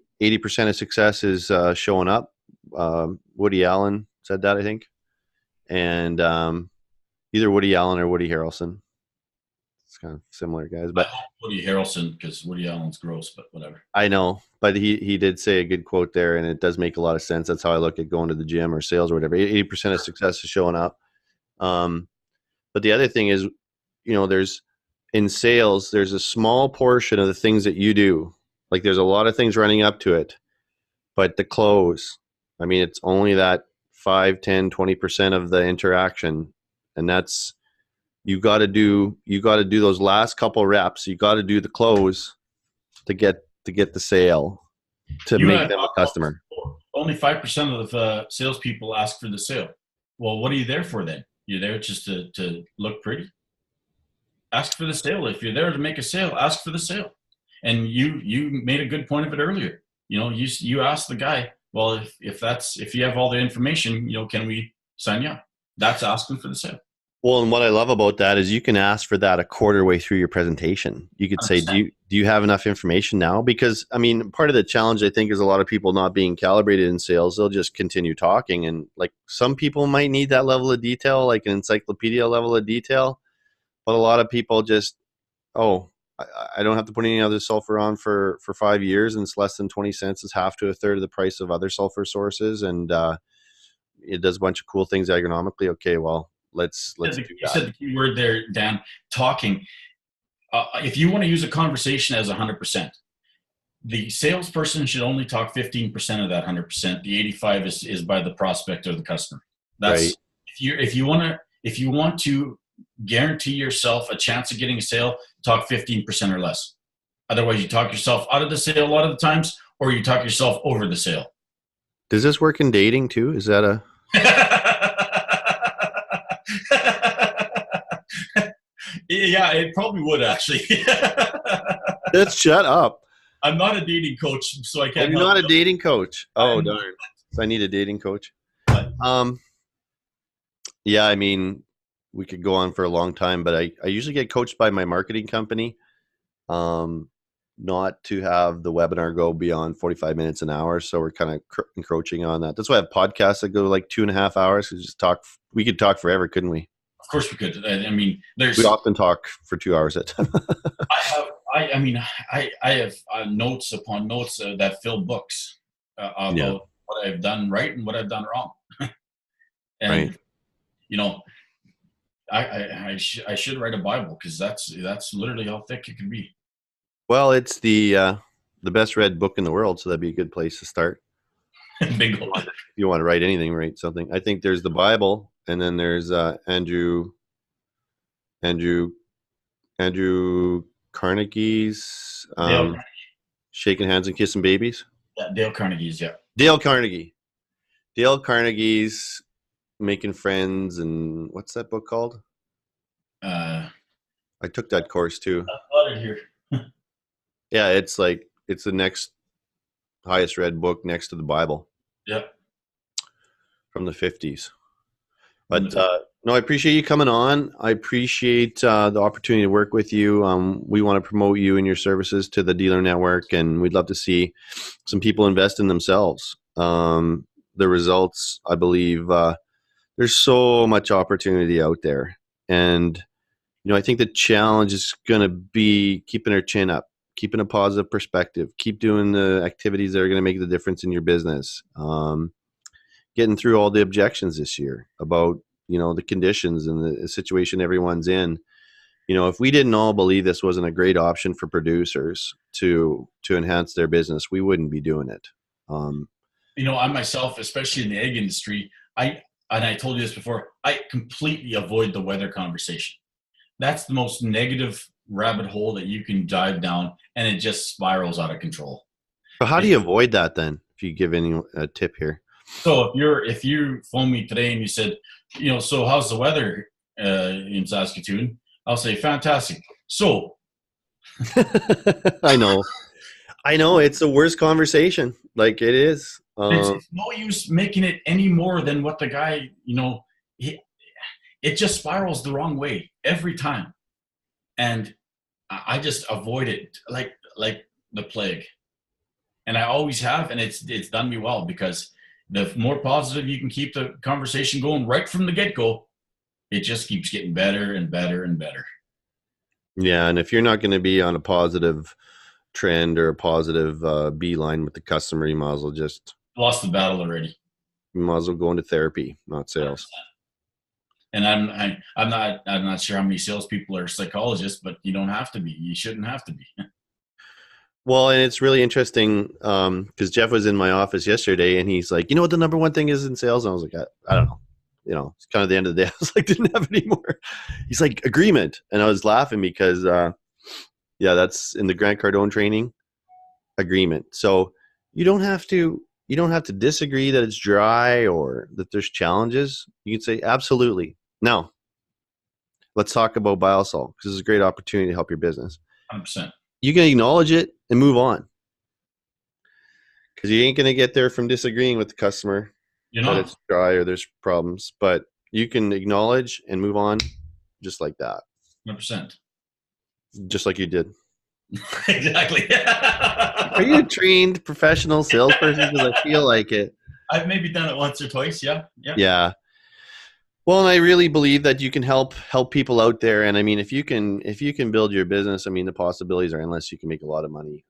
of success is showing up. Woody Allen said that, I think, and either Woody Allen or Woody Harrelson. It's kind of similar guys, I but hope Woody Harrelson, because Woody Allen's gross, but whatever. I know, but he did say a good quote there, and it does make a lot of sense. That's how I look at going to the gym or sales or whatever. 80% of success is showing up. But the other thing is, there's in sales, there's a small portion of the things that you do. Like there's a lot of things running up to it, but the close, I mean, it's only that 5, 10, 20% of the interaction. And that's, you got to do those last couple reps. You got to do the close to get the sale, to You make had them a customer. only 5% of the salespeople ask for the sale. Well, what are you there for then? You're there just to look pretty? Ask for the sale. If you're there to make a sale, ask for the sale. And you made a good point of it earlier. You asked the guy, well, if you have all the information, can we sign you up? That's asking for the sale. Well, and what I love about that is you can ask for that a quarter way through your presentation. You could say, 100%. do you have enough information now? Because, I mean, part of the challenge, I think, is a lot of people not being calibrated in sales. They'll just continue talking. And like some people might need that level of detail, like an encyclopedia level of detail. But a lot of people just, oh, I don't have to put any other sulfur on for 5 years, and it's less than 20 cents. It's half to a third of the price of other sulfur sources. And it does a bunch of cool things ergonomically. Okay, well, let's do that. You said the key word there, Dan, talking. If you want to use a conversation as 100%, the salesperson should only talk 15% of that 100%. The 85 is by the prospect or the customer. That's Right. If you want to guarantee yourself a chance of getting a sale, talk 15% or less. Otherwise, you talk yourself out of the sale a lot of the times, or you talk yourself over the sale. Does this work in dating too? Is that a... Yeah, it probably would actually. Let's shut up. I'm not a dating coach, so I can't. You're not a help dating coach. Oh, I'm darn. So I need a dating coach. But- Yeah, I mean, we could go on for a long time, but I usually get coached by my marketing company, not to have the webinar go beyond 45 minutes an hour. So we're kind of encroaching on that. That's why I have podcasts that go like 2.5 hours. We could talk forever, couldn't we? Of course we could. I mean, We often talk for 2 hours at a time. I have notes upon notes that fill books about what I've done right and what I've done wrong. And Right. I should write a Bible, because that's literally how thick it can be. Well, it's the best read book in the world, so that'd be a good place to start. Bingo. If you want to write anything, write something. I think there's the Bible, and then there's Andrew Carnegie's Shaking Hands and Kissing Babies. Yeah, Dale Carnegie's. Yeah. Dale Carnegie's Making Friends, and what's that book called? I took that course too. I've got it here. Yeah, it's the next highest read book next to the Bible. Yep. From the 50s. But no, I appreciate you coming on. I appreciate the opportunity to work with you. We want to promote you and your services to the dealer network, and we'd love to see some people invest in themselves. The results, I believe, there's so much opportunity out there. And, I think the challenge is going to be keeping our chin up, keeping a positive perspective, keep doing the activities that are going to make the difference in your business. Getting through all the objections this year about, the conditions and the situation everyone's in. if we didn't all believe this wasn't a great option for producers to enhance their business, we wouldn't be doing it. I myself, especially in the egg industry, I told you this before, I completely avoid the weather conversation. That's the most negative rabbit hole that you can dive down, and it just spirals out of control. But how do you avoid that then? If you give any a tip here. So if you phone me today and you said, so how's the weather in Saskatoon? I'll say fantastic. So I know it's the worst conversation. Like it is. It's no use making it any more than what the guy, it just spirals the wrong way every time. And I just avoid it like the plague. And I always have, and it's done me well, because the more positive you can keep the conversation going right from the get-go, it just keeps getting better and better and better. Yeah, and if you're not going to be on a positive trend or a positive beeline with the customer, you might as well just lost the battle already. You might as well go into therapy, not sales. 100%. And I'm not sure how many salespeople are psychologists, but you don't have to be. You shouldn't have to be. Well, and it's really interesting because Jeff was in my office yesterday, and he's like, "You know what the number one thing is in sales?" And I was like, "I don't know." It's kind of the end of the day. I was like, didn't have any more. He's like, agreement. And I was laughing because, that's in the Grant Cardone training, agreement. So you don't have to disagree that it's dry or that there's challenges. You can say, absolutely. Now, let's talk about Biosol, because it's a great opportunity to help your business. 100%. You can acknowledge it and move on, because you ain't going to get there from disagreeing with the customer that it's dry or there's problems, but you can acknowledge and move on just like that. 100%. Just like you did. Exactly. Are you a trained professional salesperson? Because I feel like it. I've maybe done it once or twice. Yeah. Well, and I really believe that you can help people out there. And I mean, if you can build your business, I mean, the possibilities are endless. You can make a lot of money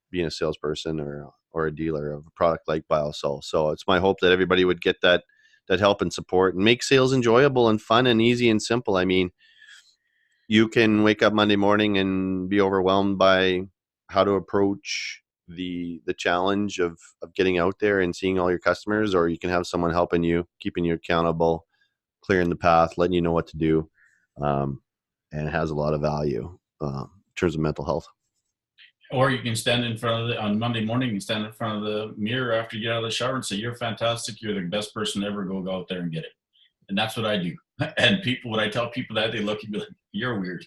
being a salesperson or a dealer of a product like Biosol. So it's my hope that everybody would get that help and support and make sales enjoyable and fun and easy and simple. I mean, you can wake up Monday morning and be overwhelmed by how to approach the challenge of getting out there and seeing all your customers, or you can have someone helping you, keeping you accountable, clearing the path, letting you know what to do, and it has a lot of value in terms of mental health. Or you can stand in front of on Monday morning and stand in front of the mirror after you get out of the shower and say, "You're fantastic. You're the best person ever. Go out there and get it." And that's what I do. And when I tell people that, they look at me like, "You're weird."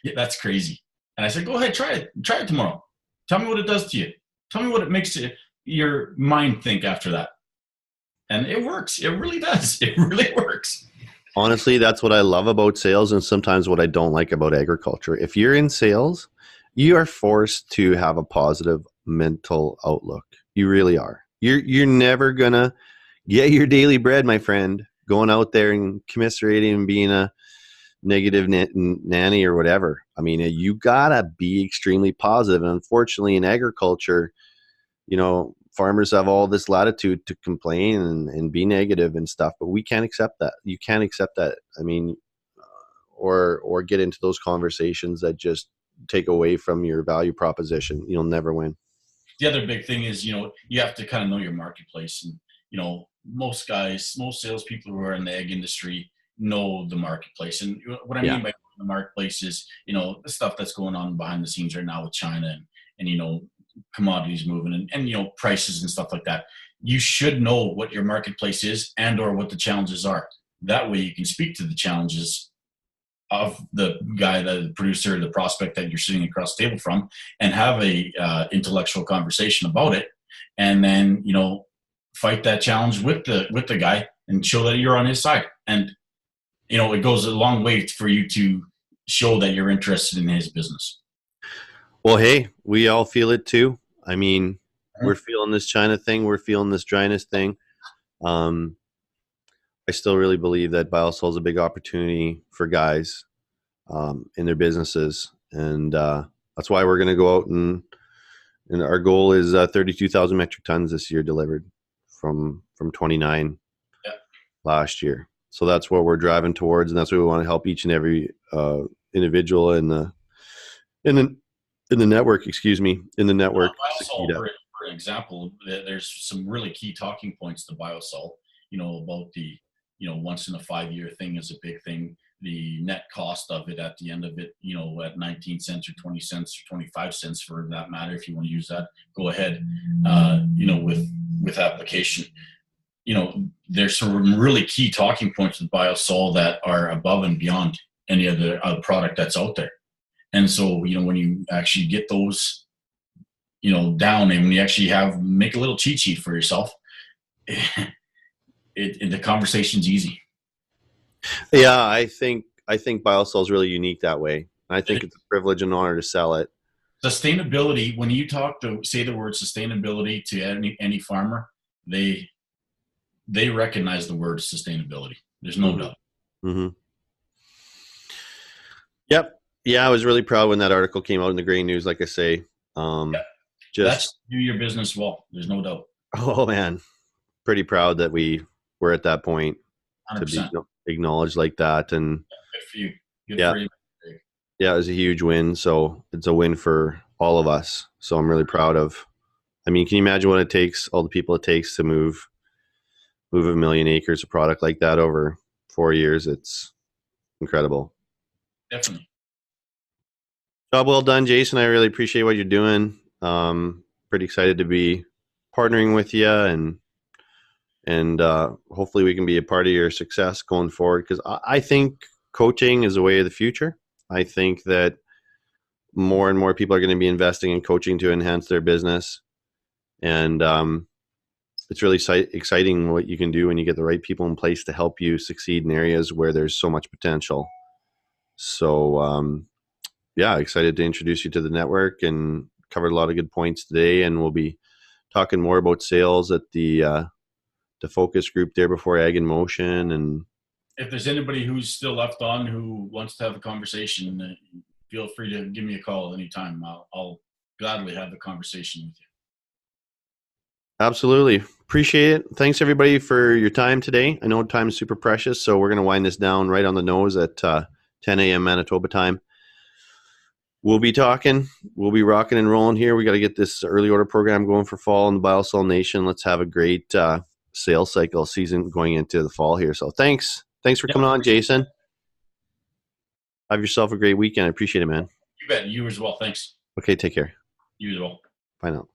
Yeah, that's crazy. And I said, "Go ahead, try it. Try it tomorrow. Tell me what it does to you. Tell me what it makes your mind think after that." And it works. It really does. It really works. Honestly, that's what I love about sales, and sometimes what I don't like about agriculture. If you're in sales, you are forced to have a positive mental outlook. You really are. You're never gonna get your daily bread, my friend, going out there and commiserating and being a negative nanny or whatever. I mean, you gotta be extremely positive. And unfortunately, in agriculture, farmers have all this latitude to complain and be negative and stuff, but we can't accept that. You can't accept that. I mean, or get into those conversations that just take away from your value proposition. You'll never win. The other big thing is, you have to kind of know your marketplace. And, most salespeople who are in the egg industry know the marketplace. And what I mean by the marketplace is, the stuff that's going on behind the scenes right now with China and commodities moving and prices and stuff like that. You should know what your marketplace is and or what the challenges are. That way you can speak to the challenges of the guy, the producer, the prospect that you're sitting across the table from, and have a intellectual conversation about it, and then fight that challenge with the guy and show that you're on his side. And it goes a long way for you to show that you're interested in his business. Well, hey, we all feel it too. I mean, we're feeling this China thing. We're feeling this dryness thing. I still really believe that Biosol is a big opportunity for guys in their businesses. And that's why we're going to go out and our goal is 32,000 metric tons this year delivered from 29 last year. So that's what we're driving towards. And that's what we want to help each and every individual in the in the network, in the network succeed Biosol, at. for an example, there's some really key talking points to Biosol. About the once in a 5-year thing is a big thing. The net cost of it at the end of it, at 19 cents or 20 cents or 25 cents for that matter, if you want to use that, go ahead. With application, there's some really key talking points with Biosol that are above and beyond any other product that's out there. And so, when you actually get those, down, and when you actually make a little cheat sheet for yourself, the conversation's easy. Yeah, I think Biosol is really unique that way. I think it's a privilege and honor to sell it. Sustainability, when you say the word sustainability to any farmer, they recognize the word sustainability. There's no doubt. Mm-hmm. Yep. Yeah, I was really proud when that article came out in the Grain News, like I say. That's do your business well. There's no doubt. Oh, man. Pretty proud that we were at that point 100%. to be acknowledged like that. And good for you. Good for you. Yeah, it was a huge win. So it's a win for all of us. So I'm really proud of. I mean, can you imagine what it takes, all the people it takes to move 1 million acres of product like that over 4 years? It's incredible. Definitely. Job well done, Jason. I really appreciate what you're doing. Pretty excited to be partnering with you, and hopefully we can be a part of your success going forward, because I think coaching is the way of the future. I think that more and more people are going to be investing in coaching to enhance their business. And it's really exciting what you can do when you get the right people in place to help you succeed in areas where there's so much potential. So, yeah, excited to introduce you to the network, and covered a lot of good points today. And we'll be talking more about sales at the focus group there before Ag in Motion. And if there's anybody who's still left on who wants to have a conversation, feel free to give me a call anytime. I'll gladly have the conversation with you. Absolutely. Appreciate it. Thanks everybody for your time today. I know time is super precious, so we're going to wind this down right on the nose at 10 a.m. Manitoba time. We'll be talking. We'll be rocking and rolling here. We got to get this early order program going for fall in the Biosol Nation. Let's have a great sales cycle season going into the fall here. So thanks for coming on, Jason. Have yourself a great weekend. I appreciate it, man. You bet. You as well. Thanks. Okay, take care. You as well. Bye now.